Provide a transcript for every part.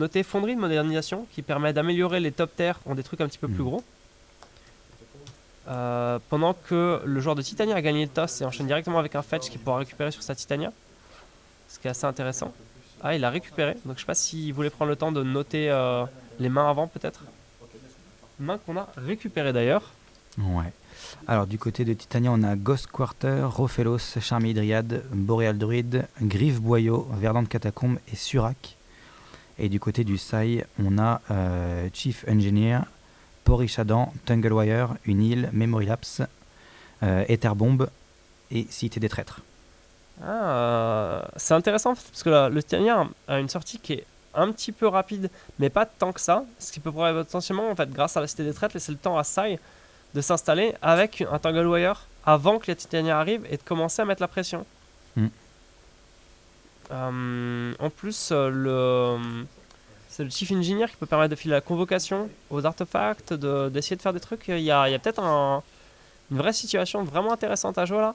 noter fonderie de modernisation qui permet d'améliorer les top terres en des trucs un petit peu plus gros. Pendant que le joueur de Titania a gagné le toss et enchaîne directement avec un fetch qu'il pourra récupérer sur sa Titania. Ce qui est assez intéressant. Ah, il a récupéré, donc je sais pas s'il voulait prendre le temps de noter les mains avant peut-être. Main qu'on a récupéré d'ailleurs. Ouais. Alors du côté de Titania, on a Ghost Quarter, Rofelos, Charmille Dryad, Boreal Druid, Griffe Boyau, Verdante Catacombe et Surak. Et du côté du Sai, on a Chief Engineer, Porichadan, Tunglewire, une île, Memory Lapse, Aetherbomb et Cité des Traîtres. C'est intéressant parce que le Titania a une sortie qui est un petit peu rapide, mais pas tant que ça. Ce qui peut potentiellement, en fait, grâce à la Cité des Traîtres, laisser le temps à Sai de s'installer avec un Tunglewire avant que la Titania arrive et de commencer à mettre la pression. En plus, c'est le Chief Engineer qui peut permettre de filer la convocation aux artefacts, d'essayer de faire des trucs. Il y a peut-être une vraie situation vraiment intéressante à jouer là.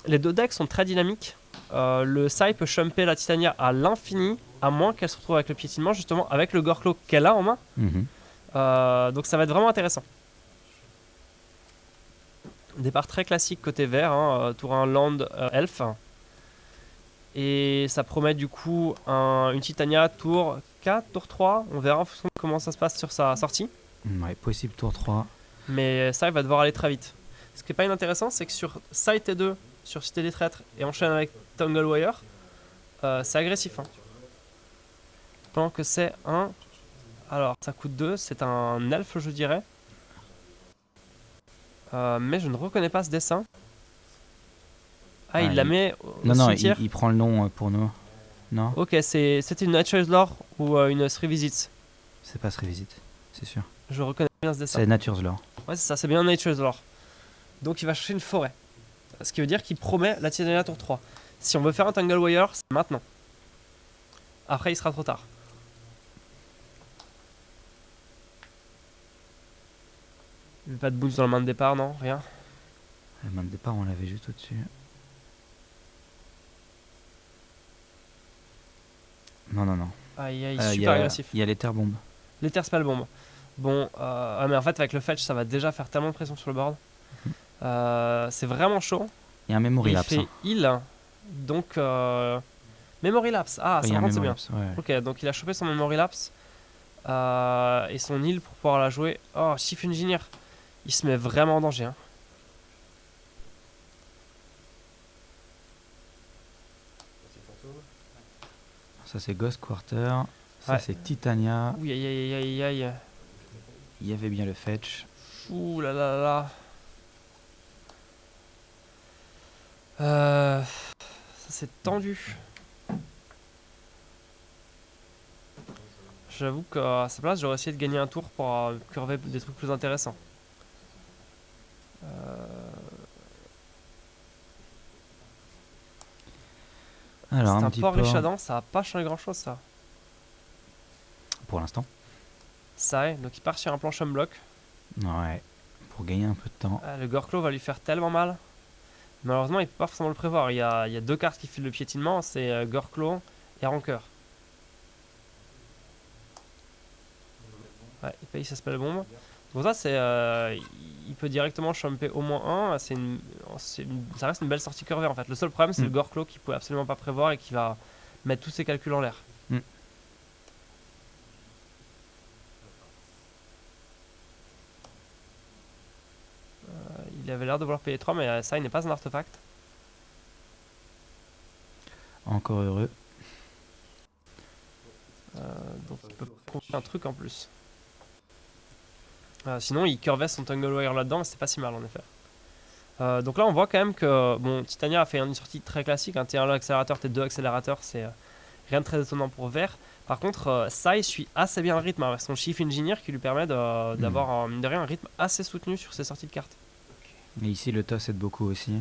Les deux decks sont très dynamiques. Le Sai peut shumper la Titania à l'infini, à moins qu'elle se retrouve avec le piétinement, justement avec le Gorklo qu'elle a en main. Donc ça va être vraiment intéressant. Départ très classique côté vert, tour 1 land elf. Et ça promet du coup une Titania tour 4, tour 3. On verra en fonction de comment ça se passe sur sa sortie. Ouais, possible tour 3. Mais ça, il va devoir aller très vite. Ce qui est pas inintéressant, c'est que sur Sai T2, sur Cité des Traîtres et enchaîne avec Tunglewire, c'est agressif. Pendant que c'est un... Alors, ça coûte 2, c'est un elfe, je dirais. Mais je ne reconnais pas ce dessin. Ah, il la met au cimetière. Il prend le nom pour nous. Non. Ok, c'était une Nature's Lore ou une Three Visits. C'est pas Revisit, c'est sûr. Je reconnais bien ce dessin. C'est Nature's Lore. Ouais, c'est ça, c'est bien Nature's Lore. Donc il va chercher une forêt. Ce qui veut dire qu'il promet la Titania tour 3. Si on veut faire un Tunglewire, c'est maintenant. Après, il sera trop tard. Pas de boost dans la main de départ, non? Rien? La main de départ, on l'avait juste au-dessus. Non. Aïe, aïe, super agressif. Il y a l'Aetherbomb. L'Ether Spellbomb. Bon, mais en fait, avec le fetch, ça va déjà faire tellement de pression sur le board. C'est vraiment chaud. Il y a un Memory Lapse. Il fait heal. Donc, Memory Lapse. Ah, ça rentre, c'est bien. Ouais. Ok, donc il a chopé son Memory Lapse. Et son heal pour pouvoir la jouer. Oh, Chief Engineer. Il se met vraiment en danger. Ça, c'est Ghost Quarter. Ça, Ouais. c'est Titania. Oui, aïe, aïe, aïe, aïe. Il y avait bien le fetch. Ouh là là là. Ça, c'est tendu. J'avoue qu'à sa place, j'aurais essayé de gagner un tour pour curver des trucs plus intéressants. Alors, c'est un un petit port peu. Richadan, ça a pas changé grand chose ça. Pour l'instant. Ça est, donc il part sur un planche block. Ouais. Pour gagner un peu de temps. Le Gorklo va lui faire tellement mal. Malheureusement, il peut pas forcément le prévoir. Il y a deux cartes qui filent le piétinement, c'est Gorklo et Rancœur. Ouais, il paye sa spellbomb. Pour ça, il peut directement champer au moins un. Ça reste une belle sortie curvée en fait. Le seul problème, c'est le Gorklo qu'il pouvait absolument pas prévoir et qui va mettre tous ses calculs en l'air. Il avait l'air de vouloir payer 3, mais ça, il n'est pas un artefact. Encore heureux. Donc il peut compter un truc en plus. Sinon, il curvait son Tunglewire là-dedans, mais c'est pas si mal en effet. Donc là, on voit quand même que bon, Titania a fait une sortie très classique. T1 accélérateur, T2 accélérateur, c'est rien de très étonnant pour vert. Par contre, Sai suit assez bien le rythme avec son Chief Engineer qui lui permet d'avoir mine de rien un rythme assez soutenu sur ses sorties de cartes. Et ici, le toss aide beaucoup aussi.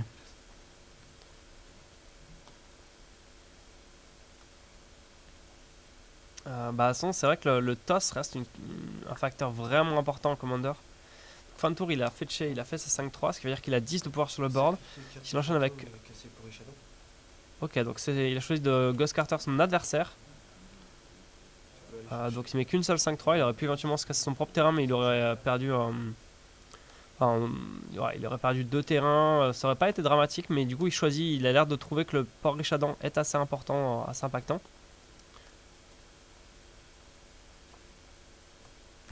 C'est vrai que le toss reste un facteur vraiment important en Commander. Fin de tour, il a fetché, il a fait ses 5-3, ce qui veut dire qu'il a 10 de pouvoir sur le board. S'il enchaîne avec... Ok, donc il a choisi de Ghost Quarter son adversaire. Donc il met qu'une seule 5-3, il aurait pu éventuellement se casser son propre terrain, mais il aurait perdu... enfin, ouais, il aurait perdu 2 terrains, ça aurait pas été dramatique, mais du coup il choisit, il a l'air de trouver que le port Richadan est assez important, assez impactant.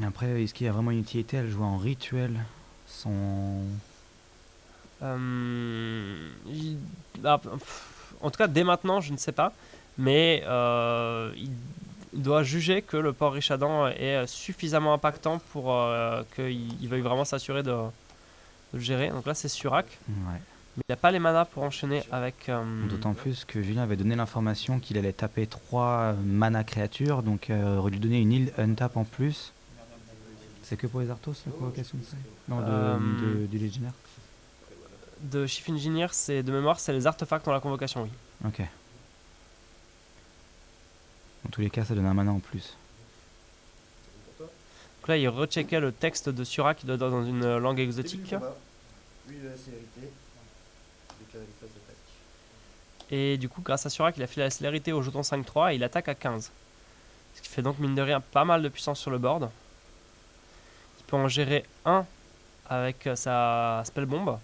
Après, est-ce qu'il y a vraiment une utilité à le jouer en rituel sans... Il- en tout cas, dès maintenant, je ne sais pas, mais il doit juger que le port Richadan est suffisamment impactant pour qu'il veuille vraiment s'assurer de le gérer. Donc là, c'est Surak, Ouais. mais il n'a pas les manas pour enchaîner avec. D'autant plus que Julien avait donné l'information qu'il allait taper 3 mana créatures, donc lui donner une île untap en plus. C'est que pour les Arthos la convocation de ça Non, du Légionnaire. De Chief Engineer, c'est de mémoire, c'est les artefacts dans la convocation, oui. Ok. Dans tous les cas, ça donne un mana en plus. Donc là, il recheckait le texte de Surak qui doit être dans une langue exotique. Et du coup, grâce à Surak, il a fait la célérité au jeton 5-3 et il attaque à 15. Ce qui fait donc, mine de rien, pas mal de puissance sur le board. Il peut en gérer un avec sa spell bomb.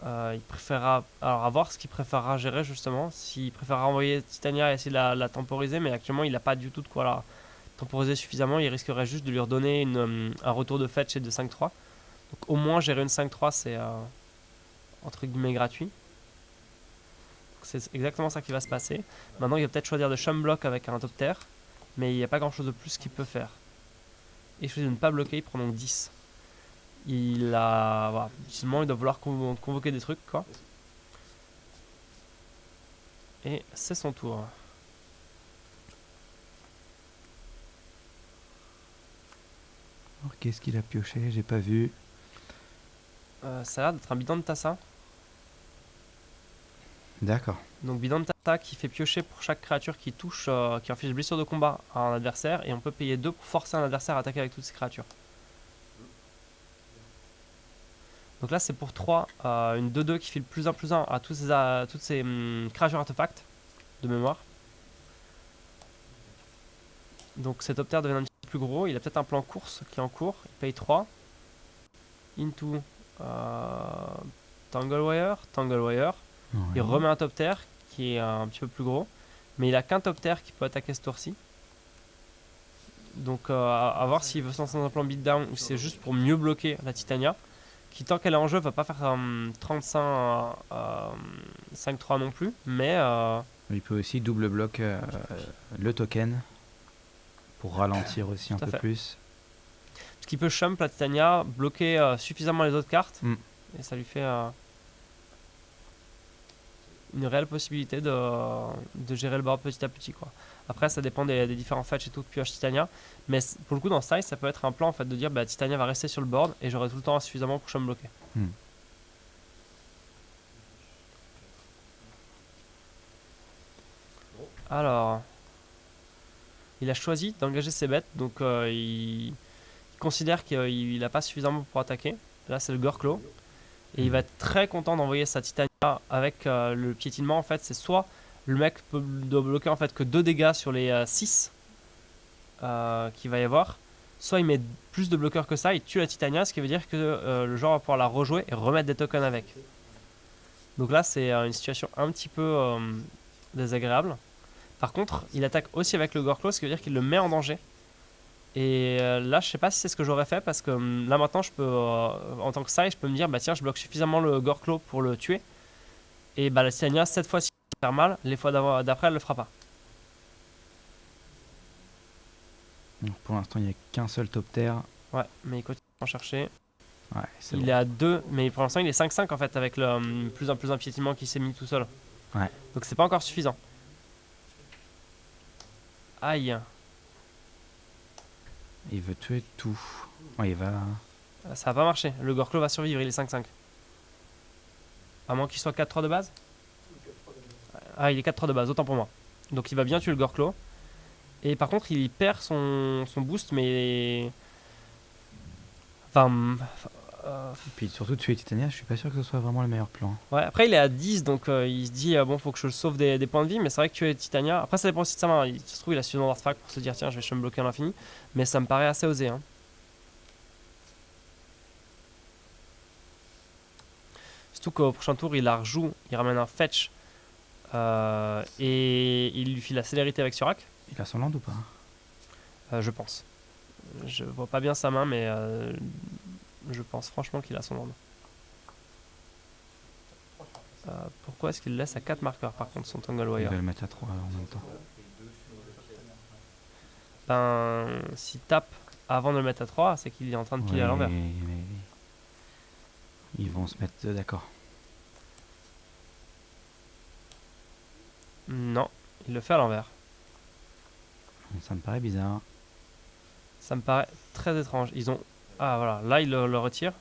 Il préférera, alors à voir ce qu'il préférera gérer justement. S'il préférera envoyer Titania et essayer de la temporiser, mais actuellement il n'a pas du tout de quoi la temporiser suffisamment. Il risquerait juste de lui redonner un retour de fetch et de 5-3. Donc au moins gérer une 5-3 c'est entre guillemets gratuit. C'est exactement ça qui va se passer. Maintenant il va peut-être choisir de Shum Block avec un top terre, mais il n'y a pas grand chose de plus qu'il peut faire. Et il choisit de ne pas bloquer, il prend donc 10. Voilà, seulement il doit vouloir convoquer des trucs quoi. Et c'est son tour. Alors, qu'est-ce qu'il a pioché? J'ai pas vu. Ça a l'air d'être un bidon de Tassa. D'accord. Donc bidon de Tassa qui fait piocher pour chaque créature qui touche, qui inflige blessure de combat à un adversaire. Et on peut payer 2 pour forcer un adversaire à attaquer avec toutes ces créatures. Donc là c'est pour 3, une 2-2 qui file +1/+1 à toutes ces créatures artefacts de mémoire. Donc cet optère devient un petit peu plus gros, il a peut-être un plan course qui est en cours, il paye 3. Into Tanglewire, Ouais. il remet un top terre qui est un petit peu plus gros, mais il a qu'un top terre qui peut attaquer ce tour-ci. Donc à voir s'il veut se lancer dans un plan beatdown ou si c'est juste pour mieux bloquer la Titania, qui tant qu'elle est en jeu va pas faire 35 5-3 non plus, mais Il peut aussi double bloc le token pour ralentir aussi un Tout à peu fait. plus. ce qui peut chump la Titania, bloquer suffisamment les autres cartes, Mm. et ça lui fait une réelle possibilité de gérer le board petit à petit quoi. Après ça dépend des différents fetch et tout que pioche Titania, mais pour le coup dans Size ça peut être un plan en fait de dire bah Titania va rester sur le board et j'aurai tout le temps suffisamment pour chum bloquer. Mm. Alors il a choisi d'engager ses bêtes, donc il considère qu'il n'a pas suffisamment pour attaquer. Là c'est le Gorklo. Et il va être très content d'envoyer sa Titania avec le piétinement. En fait, c'est soit le mec doit bloquer en fait que 2 dégâts sur les 6 qu'il va y avoir, soit il met plus de bloqueurs que ça, il tue la Titania, ce qui veut dire que le joueur va pouvoir la rejouer et remettre des tokens avec. Donc là, c'est une situation un petit peu désagréable. Par contre, il attaque aussi avec le Gorklo, ce qui veut dire qu'il le met en danger. Et là, je sais pas si c'est ce que j'aurais fait parce que là maintenant, je peux, en tant que side, je peux me dire, bah tiens, je bloque suffisamment le Gorklo pour le tuer. Et bah la Titania, cette fois-ci, elle va faire mal. Les fois d'après, elle le fera pas. Donc, pour l'instant, il n'y a qu'un seul top terre. Ouais, mais il continue à en chercher. Ouais, c'est Il bon. est à 2, mais pour l'instant, il est 5-5 en fait avec le plus un piétinement qui s'est mis tout seul. Ouais. Donc c'est pas encore suffisant. Aïe. Il veut tuer tout. Ouais, il va. Ça va pas marcher. Le Gorklo va survivre, il est 5-5. À moins qu'il soit 4-3 de base. Ah, il est 4-3 de base, autant pour moi. Donc il va bien tuer le Gorklo. Et par contre, il perd son boost, mais. Enfin. Et puis surtout tuer Titania, je suis pas sûr que ce soit vraiment le meilleur plan. Ouais, après il est à 10, donc il se dit bon, faut que je le sauve des points de vie, mais c'est vrai que tuer Titania. Après, ça dépend aussi de sa main. Il se trouve, il a suffisamment d'artefacts pour se dire tiens, je vais me bloquer à l'infini, mais ça me paraît assez osé. Hein. Surtout qu'au prochain tour, il la rejoue, il ramène un fetch et il lui file la célérité avec Surak, Il a son land ou pas? je pense. Je vois pas bien sa main, mais je pense franchement qu'il a son land. Pourquoi est-ce qu'il laisse à 4 marqueurs par contre son Tangle Il Wire? va le mettre à 3 en même temps. Ben, s'il tape avant de le mettre à 3, c'est qu'il est en train de piler à l'envers. Mais ils vont se mettre d'accord. Non, il le fait à l'envers. Ça me paraît bizarre. Ça me paraît très étrange. Ils ont... Ah voilà, là il le retire.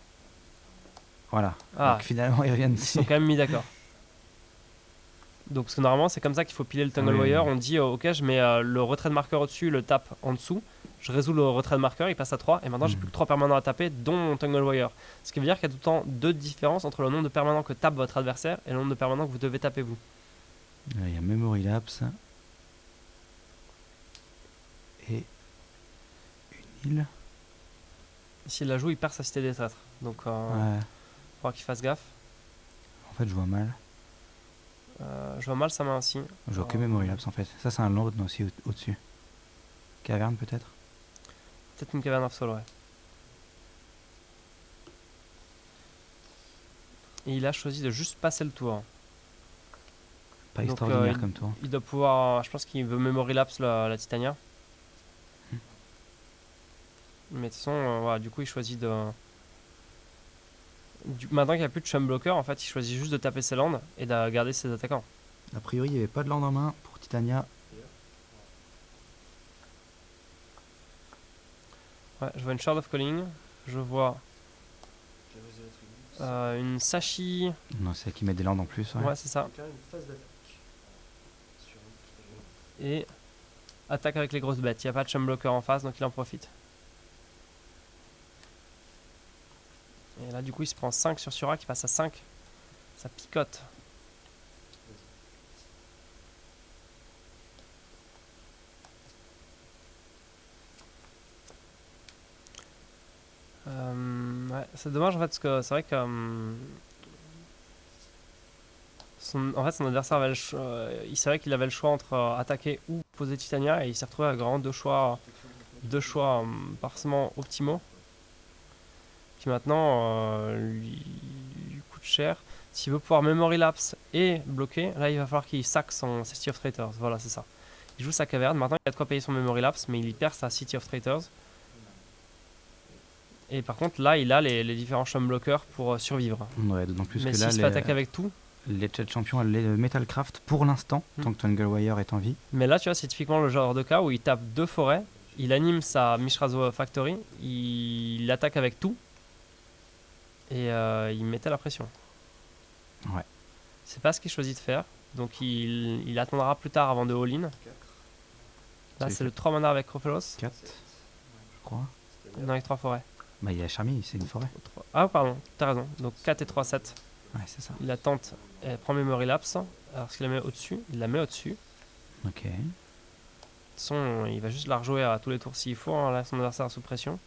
Voilà. Ah, Donc finalement ils reviennent ils sont ici. quand même mis d'accord. Donc parce que normalement c'est comme ça qu'il faut piler le Tangle Oui, Wire. oui. On dit ok, je mets le retrait de marqueur au-dessus, le tape en dessous. Je résous le retrait de marqueur, il passe à 3. Et maintenant j'ai plus que 3 permanents à taper, dont mon Tangle Wire. Ce qui veut dire qu'il y a tout le temps 2 différences entre le nombre de permanents que tape votre adversaire et le nombre de permanents que vous devez taper vous. Là, il y a Memory Lapse. Et une île. S'il la joue, il perd sa cité des traîtres. Donc il Ouais. faudra qu'il fasse gaffe. En fait je vois mal. Je vois mal sa main aussi. Je vois que Memory Lapse en fait. Ça c'est un land aussi au-dessus. Caverne peut-être? Peut-être une caverne of soul, ouais. Et il a choisi de juste passer le tour. Pas Donc, extraordinaire comme tour. Il doit pouvoir. Je pense qu'il veut memory lapse la Titania. Mais de toute façon, voilà, du coup, il choisit de. Maintenant qu'il n'y a plus de chum blocker, en fait, il choisit juste de taper ses landes et de garder ses attaquants. A priori il n'y avait pas de land en main pour Titania. Ouais, je vois une Shard of Calling. Je vois une Sashi. Non, c'est elle qui met des landes en plus. Ouais. Ouais, c'est ça. Et attaque avec les grosses bêtes. Il n'y a pas de chum blocker en face, donc il en profite. Et là, du coup, il se prend 5 sur Surak, il passe à 5. Ça picote. Ouais, c'est dommage en fait, parce que c'est vrai que en fait, son adversaire avait il savait qu'il avait le choix entre attaquer ou poser Titania, et il s'est retrouvé avec vraiment deux choix pas forcément optimaux, qui maintenant lui coûtent cher. S'il veut pouvoir memory lapse et bloquer, là il va falloir qu'il sac son City of Traitors. Voilà, c'est ça. Il joue sa caverne, maintenant il a de quoi payer son memory lapse, mais il perd sa City of Traitors. Et par contre, là, il a les différents chum blockers pour survivre. Ouais, d'autant plus Mais que s'il là se fait attaquer avec tout. les chat champions les Metalcraft pour l'instant, Mm. tant que Tangle Wire est en vie. Mais là, tu vois, c'est typiquement le genre de cas où il tape 2 forêts, il anime sa Mishrazo Factory, il attaque avec tout, et il mettait la pression. Ouais. C'est pas ce qu'il choisit de faire, donc il attendra plus tard avant de all-in. Là, c'est le 3 mana avec Rofelos, 4, je crois. dans les 3 forêts. Bah il y a Charmy, c'est une forêt. Ah, pardon, t'as raison. Donc 4 et 3, 7. Ouais, c'est ça. Il la tente, elle prend Memory Lapse. Alors, ce qu'il la met au-dessus, il la met au-dessus. Ok. De toute façon, il va juste la rejouer à tous les tours s'il faut. Hein. Là, son adversaire est sous pression.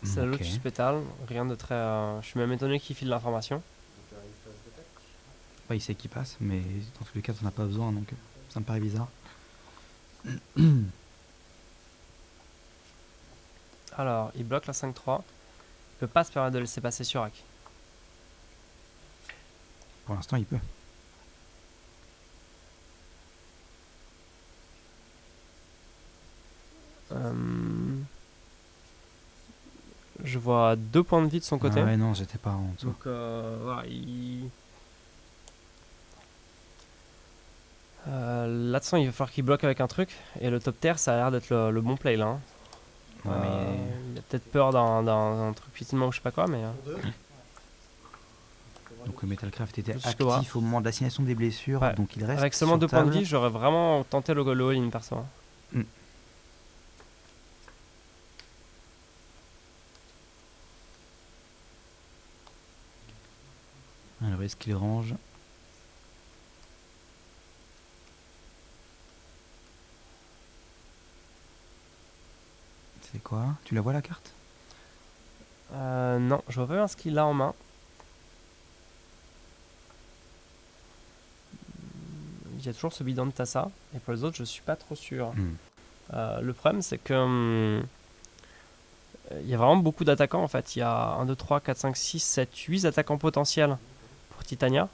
C'est le Ok. Lotus Pétale, rien de très. Je suis même étonné qu'il file l'information. Bah, il sait qui passe, mais dans tous les cas, t'en as pas besoin, donc ça me paraît bizarre. Alors, il bloque la 5-3. Il peut pas se permettre de laisser passer Surak. Pour l'instant, il peut. Je vois 2 points de vie de son côté. Ah ouais, non, j'étais pas en dessous. Donc, voilà, là-dessus, il va falloir qu'il bloque avec un truc. Et le top tier, ça a l'air d'être le bon play là. Hein. Ouais, mais Il a peut-être peur d'un truc pitinement ou je sais pas quoi, mais. Donc le Metalcraft était Jusqu'au bras. actif au moment de l'assignation des blessures, Ouais. donc il reste Avec seulement sur 2 points de table. vie, j'aurais vraiment tenté le all-in perso. Alors est-ce qu'il range? C'est quoi? Tu la vois la carte? Non, je vois pas bien ce qu'il a en main. Il y a toujours ce bidon de Tassa, et pour les autres, je suis pas trop sûr. Le problème, c'est que il y a vraiment beaucoup d'attaquants en fait. Il y a 1, 2, 3, 4, 5, 6, 7, 8 attaquants potentiels pour Titania.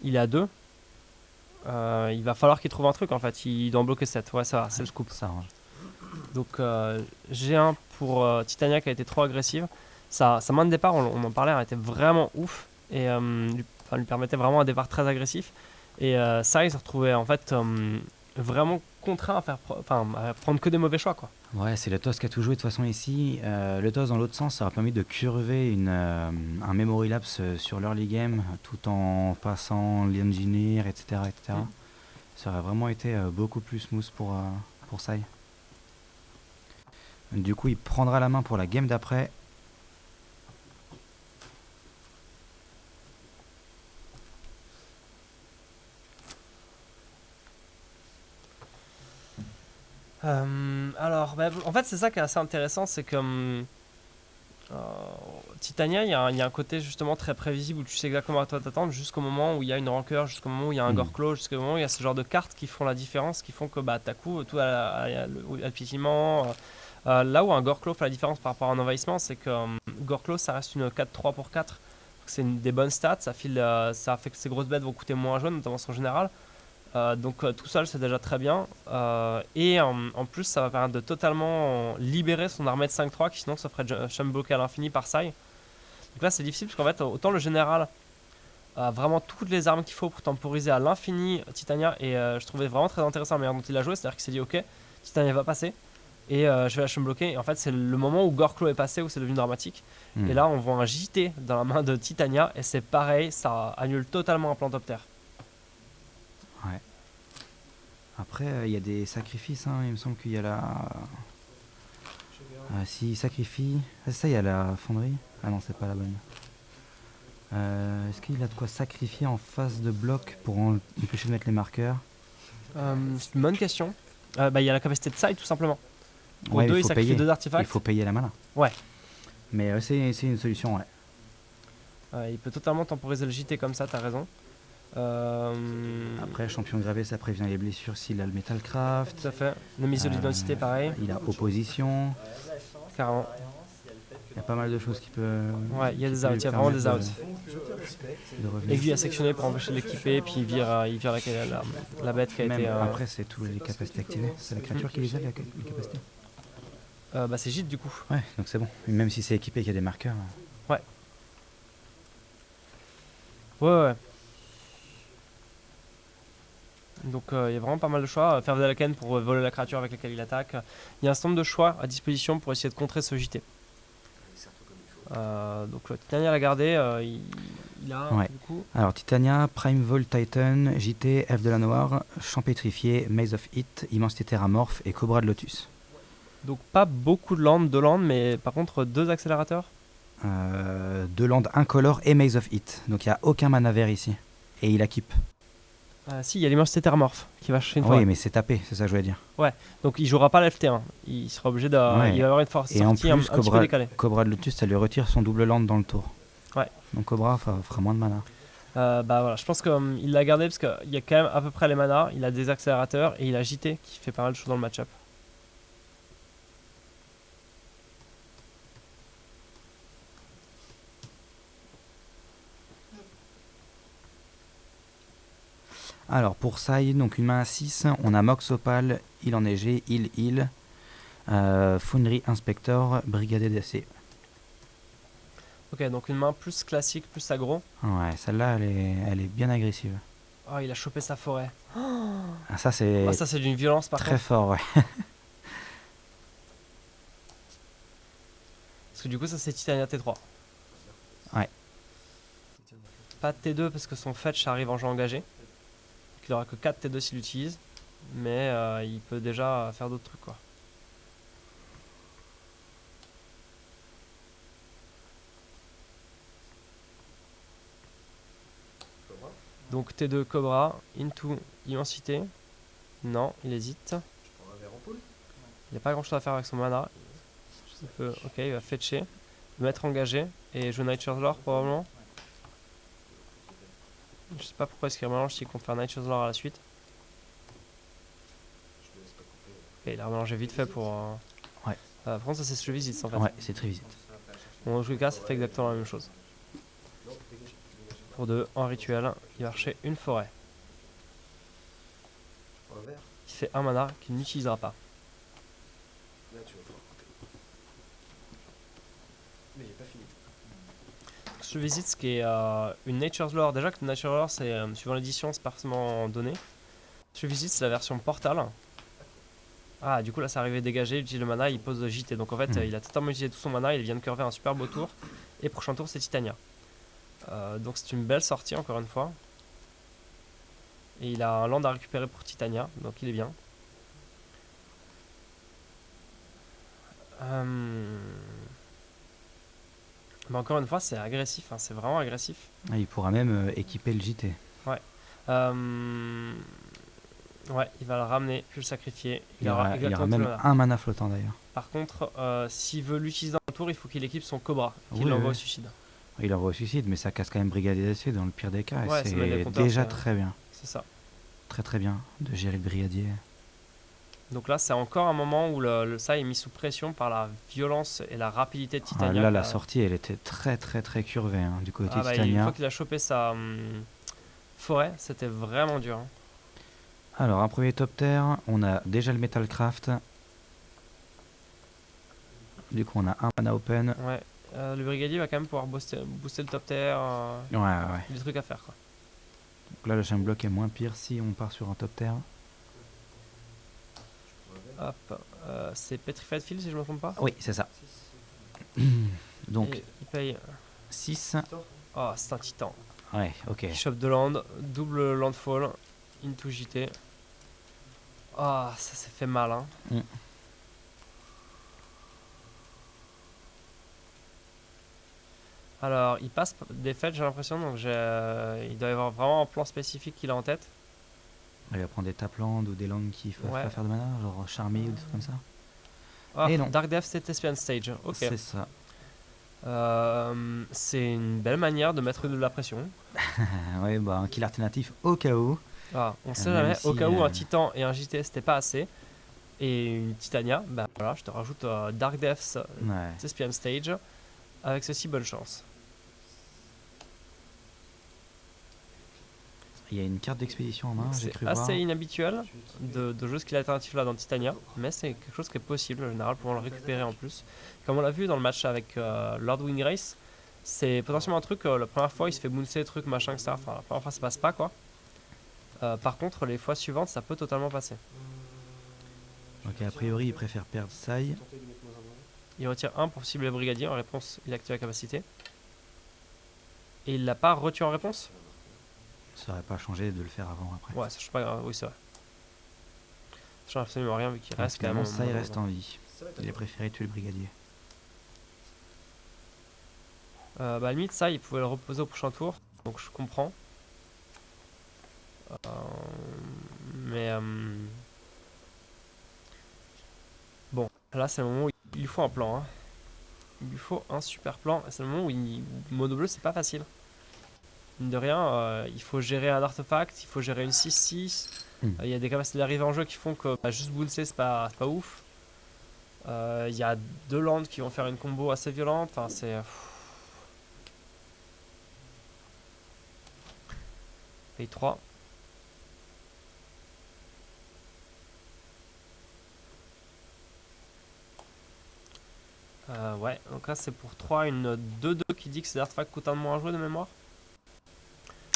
Il est à 2. Il va falloir qu'il trouve un truc en fait. Il doit en bloquer 7. Ouais, ça va, c'est le scoop. Ça range. Donc G1 pour Titania qui a été trop agressive. Sa main de départ, on en parlait, elle était vraiment ouf et lui permettait vraiment un départ très agressif. Et ça, il se retrouvait en fait vraiment contraint à prendre que des mauvais choix quoi. Ouais, c'est le TOS qui a tout joué de toute façon ici. Le TOS dans l'autre sens, ça aurait permis de curver un memory lapse sur l'early game tout en passant l'engineer, etc., etc. Ça aurait vraiment été beaucoup plus smooth pour Sai. Du coup, il prendra la main pour la game d'après. Alors, en fait, c'est ça qui est assez intéressant, c'est que Titania, il y a un côté justement très prévisible où tu sais exactement à quoi t'attendre jusqu'au moment où il y a une rancœur, jusqu'au moment où il y a un Gorklo, jusqu'au moment où il y a ce genre de cartes qui font la différence, qui font que t'as coup tout à le piétinement. Là où un Gorklo fait la différence par rapport à un envahissement, c'est que Gorklo ça reste une 4-3 pour 4. C'est des bonnes stats, ça fait que ces grosses bêtes vont coûter moins jaune, notamment en général. Donc tout seul c'est déjà très bien et en plus ça va permettre de totalement libérer son armée de 5-3 qui sinon se ferait bloquer à l'infini par Sai. Donc là c'est difficile parce qu'en fait autant le général a vraiment toutes les armes qu'il faut pour temporiser à l'infini Titania et je trouvais vraiment très intéressant la manière dont il a joué, c'est à dire qu'il s'est dit ok Titania va passer et je vais la bloquer et en fait c'est le moment où Gorklo est passé où c'est devenu dramatique et là on voit un JT dans la main de Titania et c'est pareil, ça annule totalement un Plantopter. Ouais. Après, il y a des sacrifices, hein. Il me semble qu'il y a la... s'il sacrifie... Ah, c'est ça, il y a la fonderie. Ah non, c'est pas la bonne. Est-ce qu'il a de quoi sacrifier en face de bloc pour empêcher de mettre les marqueurs? C'est une bonne question. Il y a la capacité de Sai tout simplement. Pour Ouais, deux, il sacrifie 2 artefacts. Il faut payer la mana. Ouais. Mais c'est une solution, ouais. Il peut totalement temporiser le JT comme ça, t'as raison. Après, champion gravé, ça prévient les blessures s'il a le Metalcraft. Tout à fait. Le mise de l'identité, pareil. Il a opposition. Carrément. Il y a pas mal de choses qui peuvent. Ouais, il y a des outs, il y a vraiment des outs. Aiguille à sectionner pour empêcher de l'équiper, puis il vire la bête qui a Même été. après, c'est toutes les capacités activées. C'est la créature qui les a, les capacités. C'est Gîte du coup. Ouais, donc c'est bon. Même si c'est équipé et qu'il y a des marqueurs. Ouais. Ouais. Donc il y a vraiment pas mal de choix. Faire Dalaken pour voler la créature avec laquelle il attaque. Il y a un certain nombre de choix à disposition pour essayer de contrer ce JT. Donc Titania l'a gardé, il a ouais. du coup. Alors Titania, Prime Vol Titan, JT, F de la Noire, Champ Pétrifié, Maze of Hit, Immensité Terramorphe et Cobra de Lotus. Donc pas beaucoup de lands, 2 lands, mais par contre 2 accélérateurs. 2 lands incolores et Maze of Hit. Donc il n'y a aucun mana vert ici. Et il a keep. Si, il y a l'immensité Terramorphe qui va chercher une fois. Oui, mais c'est tapé, c'est ça que je voulais dire. Ouais, donc il jouera pas l'FT1. Il sera obligé de. Ouais. Il va avoir une force et sortie en plus, un petit peu décalée. Cobra de Lotus, ça lui retire son double land dans le tour. Ouais. Donc Cobra fera moins de mana. Voilà, je pense qu'il l'a gardé parce qu'il y a quand même à peu près les manas. Il a des accélérateurs et il a JT qui fait pas mal de choses dans le match-up. Alors pour Sai, donc une main à 6, on a Mox Opal, Il Enneigé, Il, Foundry Inspector, Brigadier d'AC. Ok, donc une main plus classique, plus aggro. Ouais, celle-là, elle est bien agressive. Oh, il a chopé sa forêt. Ah, ça c'est d'une violence par très contre. fort, ouais. Parce que du coup, ça c'est Titania T3. Ouais. pas T2 parce que son fetch arrive en jeu engagé. Donc il aura que 4 T2 s'il l'utilise. Mais il peut déjà faire d'autres trucs quoi. Donc T2 Cobra, into Immensité. Non, il hésite. Il n'y a pas grand chose à faire avec son mana. Ok, il va fetcher, mettre engagé et jouer Nature's Lore probablement. Je sais pas pourquoi est-ce qu'il remélange s'il compte faire Nature's Lore à la suite. Ok, il a remélangé vite fait pour. Ouais. Par contre, ça c'est ce visite en fait. Ouais, c'est très visite. Bon, dans tous les cas, ça fait exactement la même chose. Pour 2, en rituel, il va chercher une forêt. Il fait un mana qu'il n'utilisera pas. Je visite ce qui est une Nature's Lore. Déjà que Nature's Lore, c'est suivant l'édition, c'est pas forcément donné. Je visite, c'est la version Portal. Ah, du coup là, c'est arrivé dégagé, il utilise le mana, il pose JT. Donc en fait, il a totalement utilisé tout son mana, il vient de curver un super beau tour. Et prochain tour, c'est Titania. Donc c'est une belle sortie, encore une fois. Et il a un land à récupérer pour Titania, donc il est bien. Mais encore une fois, c'est agressif, hein, c'est vraiment agressif. Ah, il pourra même équiper le JT. Ouais. Ouais, il va le ramener, puis le sacrifier. Il y aura même un mana flottant d'ailleurs. Par contre, s'il veut l'utiliser dans le tour, il faut qu'il équipe son Cobra, qu'il Oui, l'envoie au suicide. Il envoie au suicide, mais ça casse quand même Brigadier d'essai dans le pire des cas. Ouais, et c'est déjà très bien. C'est ça. Très très bien de gérer le Brigadier. Donc là, c'est encore un moment où le Sai est mis sous pression par la violence et la rapidité de Titania. Là, la sortie, elle était très très très curvée hein, du côté Titania. Une fois qu'il a chopé sa forêt, c'était vraiment dur. Hein. Alors, un premier top terre, on a déjà le Metalcraft. Du coup, on a un mana open. Ouais. Le Brigadier va quand même pouvoir booster le top terre. Ouais. Des trucs à faire quoi. Donc là, le chain block est moins pire si on part sur un top terre. Hop, c'est Petrified Field si je me trompe pas. Oui, c'est ça. Donc, et il paye 6. Oh, c'est un titan. Ouais, ok. Il chope de land, double landfall, into JT. Ah, ça s'est fait mal. Hein. Alors, il passe des fêtes, j'ai l'impression, donc il doit y avoir vraiment un plan spécifique qu'il a en tête. Il va prendre des taplands ou des langues qui ne peuvent pas faire de mana, genre Charmy ou des trucs comme ça. Ah, et non. Dark Death, c'est Thespian Stage. Ok. C'est ça. C'est une belle manière de mettre de la pression. Ouais, bah un kill alternatif au cas où. Ah, on sait jamais, au cas où un titan et un JT c'était pas assez. Et une Titania, bah voilà, je te rajoute Dark Death's Thespian Stage. Avec ceci, bonne chance. Il y a une carte d'expédition en main, j'ai cru voir. C'est assez voir. inhabituel de jouer ce qu'il a alternatif là dans Titania, mais c'est quelque chose qui est possible en général pour le récupérer en plus. Comme on l'a vu dans le match avec Lord Wingwraith, c'est potentiellement un truc, la première fois il se fait bouncer, truc, machin, etc. Enfin, la première fois ça passe pas quoi. Par contre, les fois suivantes, ça peut totalement passer. Ok, a priori, il préfère perdre Sai. Il retire 1 pour cibler le brigadier, en réponse, il active la capacité. Et il l'a pas retué en réponse? Ça aurait pas changé de le faire avant ou après. Ouais, ça change pas grave, oui, c'est vrai. Ça change absolument rien vu qu'il reste quand même. Ça, il reste en vie. Il a préféré tuer le brigadier. Bah, à la limite, ça, il pouvait le reposer au prochain tour, donc je comprends. Bon, là, c'est le moment où il lui faut un plan. Hein. Il lui faut un super plan. C'est le moment où mono bleu, c'est pas facile. Mine de rien, il faut gérer un artefact, il faut gérer une 6-6. Il y a des capacités d'arrivée en jeu qui font que juste bouncer, c'est pas ouf. Il y a 2 lands qui vont faire une combo assez violente. Enfin, c'est. Paye 3. Ouais, donc là c'est pour 3, une 2-2 qui dit que ces artefacts coûtent 1 de moins à jouer de mémoire.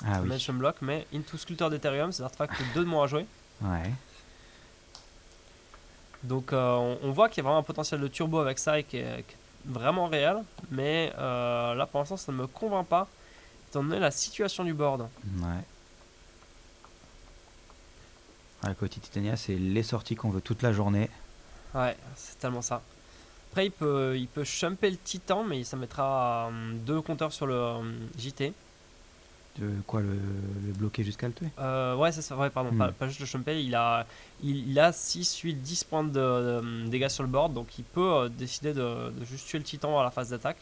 Ah oui. Mention block, mais Into Sculptor d'Ethereum, ces artefacts coûtent 2 de moins à jouer. Ouais. Donc on voit qu'il y a vraiment un potentiel de turbo avec ça et qui est vraiment réel, mais là pour l'instant ça ne me convainc pas. étant donné la situation du board. Ouais. À côté Titania, c'est les sorties qu'on veut toute la journée. Ouais, c'est tellement ça. Après, il peut shumper le titan, mais ça mettra 2 compteurs sur le JT. De quoi le bloquer jusqu'à le tuer. Ouais, c'est ça, ouais, pardon, pas juste le shumper. Il a 6, 8, 10 points de dégâts sur le board, donc il peut décider de juste tuer le titan à la phase d'attaque.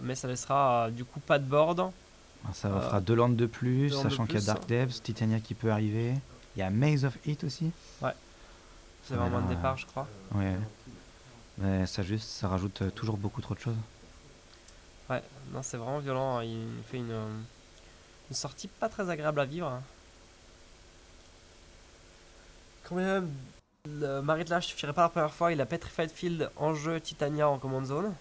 Mais ça laissera du coup pas de board. Ça fera 2 landes de plus, 2 landes de sachant qu'il y a plus. Dark Depths, Titania qui peut arriver. Il y a Maze of Heat aussi. C'est vraiment un départ, je crois. Ouais. Mais ça rajoute toujours beaucoup trop de choses. Ouais, non, c'est vraiment violent. Hein. Il nous fait une sortie pas très agréable à vivre. Hein. Quand même, le Marit Lage suffirait pas la première fois. Il a Petrified Field en jeu, Titania en command zone.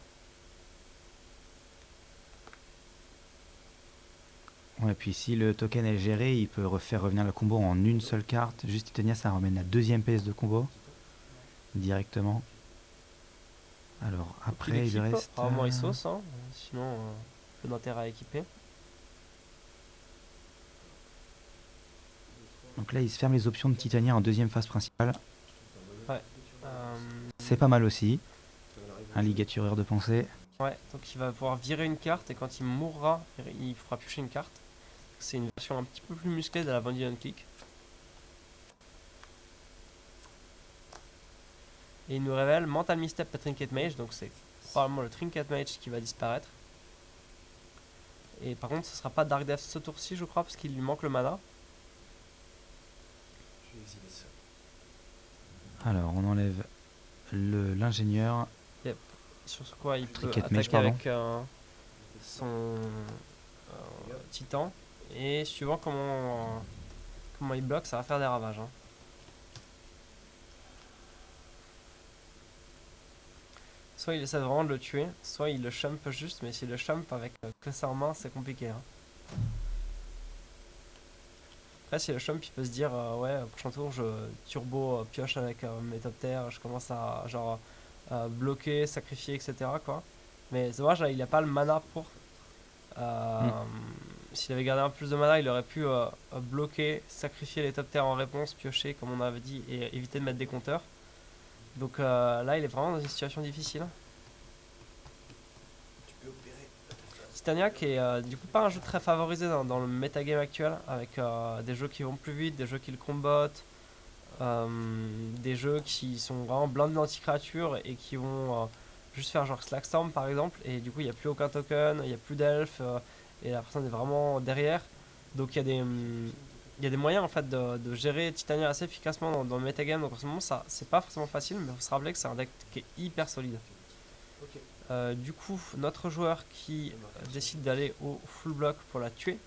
Ouais, puis si le token est géré, il peut refaire revenir le combo en une seule carte. Juste Titania, ça ramène la deuxième pièce de combo directement. Alors après, il reste. Probablement il sauce, hein. Sinon, peu d'intérêt à équiper. Donc là, il se ferme les options de Titania en deuxième phase principale. Ouais. C'est pas mal aussi. Un ligatureur de pensée. Ouais, donc il va pouvoir virer une carte et quand il mourra, il fera piocher une carte. C'est une version un petit peu plus musclée de la Vanilla Click. Et il nous révèle Mental Misstep et Trinket Mage, donc c'est probablement le Trinket Mage qui va disparaître. Et par contre, ce sera pas Dark Death ce tour-ci, je crois, parce qu'il lui manque le mana. Alors, on enlève l'ingénieur. Sur quoi il peut Trinket Mage, attaquer pardon. avec son titan. Et suivant comment il bloque, ça va faire des ravages. Hein. Soit il essaie vraiment de le tuer, soit il le champ juste, mais s'il le champ avec que ça en main, c'est compliqué. Hein. Après, si le champ, il peut se dire ouais, prochain tour, je turbo pioche avec mes top terres, je commence à genre bloquer, sacrifier, etc. Quoi. Mais c'est dommage, là, il a pas le mana pour. S'il avait gardé un peu plus de mana, il aurait pu bloquer, sacrifier les top terres en réponse, piocher, comme on avait dit, et éviter de mettre des compteurs. Donc là, il est vraiment dans une situation difficile. Titania qui est du coup pas un jeu très favorisé dans le metagame actuel, avec des jeux qui vont plus vite, des jeux qui le combattent, des jeux qui sont vraiment blindés d'anti-créatures et qui vont juste faire genre Slackstorm par exemple, et du coup il n'y a plus aucun token, il n'y a plus d'elfes, et la personne est vraiment derrière. Donc il y a des moyens en fait de gérer Titania assez efficacement dans le metagame, donc en ce moment ça c'est pas forcément facile, mais il faut se rappeler que c'est un deck qui est hyper solide. Du coup, notre joueur qui décide d'aller au full block pour la tuer.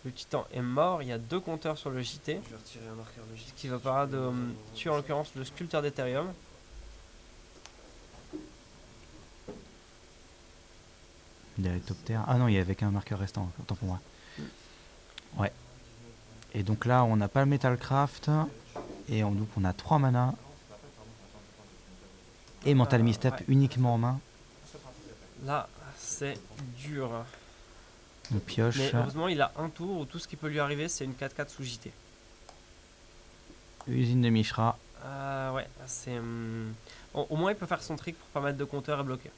Le titan est mort, il y a 2 compteurs sur le JT. Je vais retirer un marqueur logique. Ce qui va permettre de tuer en l'occurrence le sculpteur d'Ethereum. Il y a les top terres. Ah non, il y avait qu'un marqueur restant, autant pour moi. Ouais. Et donc là, on n'a pas le Metalcraft. Et donc on a 3 mana. Et Mental Misstep ouais. uniquement en main. Là, c'est dur. On pioche. Mais heureusement, il a un tour où tout ce qui peut lui arriver, c'est une 4-4 sous JT. Usine de Mishra. Ouais, c'est. Au moins, il peut faire son trick pour pas mettre de compteur et bloquer.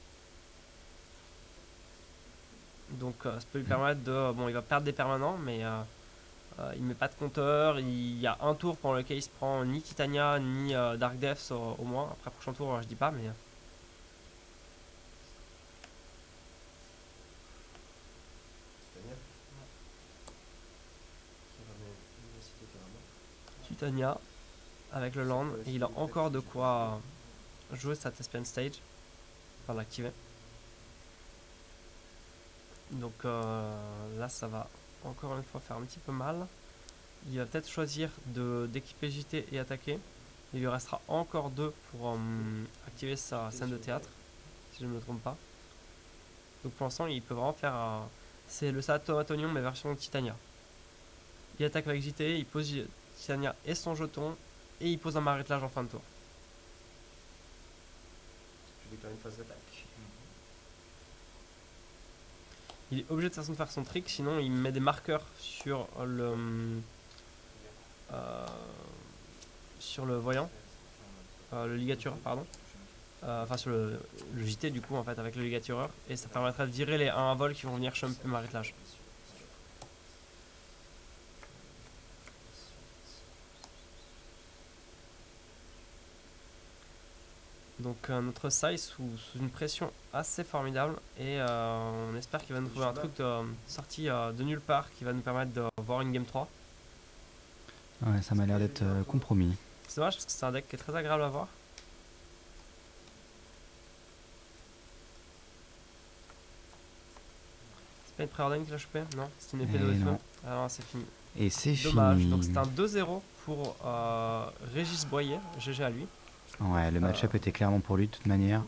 Donc, ça peut lui permettre de. Bon, il va perdre des permanents, mais il met pas de compteur. Il y a un tour pendant lequel il se prend ni Titania ni Dark Deaths au moins. Après, prochain tour, je dis pas, mais. Titania avec le land, et il a encore de quoi jouer sa Thespian Stage, enfin l'activer. Donc là ça va encore une fois faire un petit peu mal. Il va peut-être choisir d'équiper JT et attaquer. Il lui restera encore 2 pour activer sa scène de théâtre, si je ne me trompe pas. Donc pour l'instant il peut vraiment faire c'est le Tomatonion mais version Titania. Il attaque avec JT, il pose Titania et son jeton, et il pose un marétlage en fin de tour. Je déclare une phase d'attaque. il est obligé de toute façon de faire son trick, sinon il met des marqueurs euh, sur le voyant, le ligatureur, pardon. Enfin sur le JT du coup en fait avec le ligatureur, et ça permettrait de virer les 1 à vol qui vont venir chumper ma réglage. Donc notre Sai sous une pression assez formidable, et on espère qu'il va nous trouver un truc sorti de nulle part qui va nous permettre de voir une game 3. Ouais, ça m'a l'air d'être compromis. C'est dommage parce que c'est un deck qui est très agréable à voir. C'est pas une préordine qu'il a chopé? Non, c'est une épée de Et feu. non. Alors c'est fini. Et c'est Dommage, fini. donc c'est un 2-0 pour Régis Boyer, GG à lui. Ouais, le match-up était clairement pour lui de toute manière.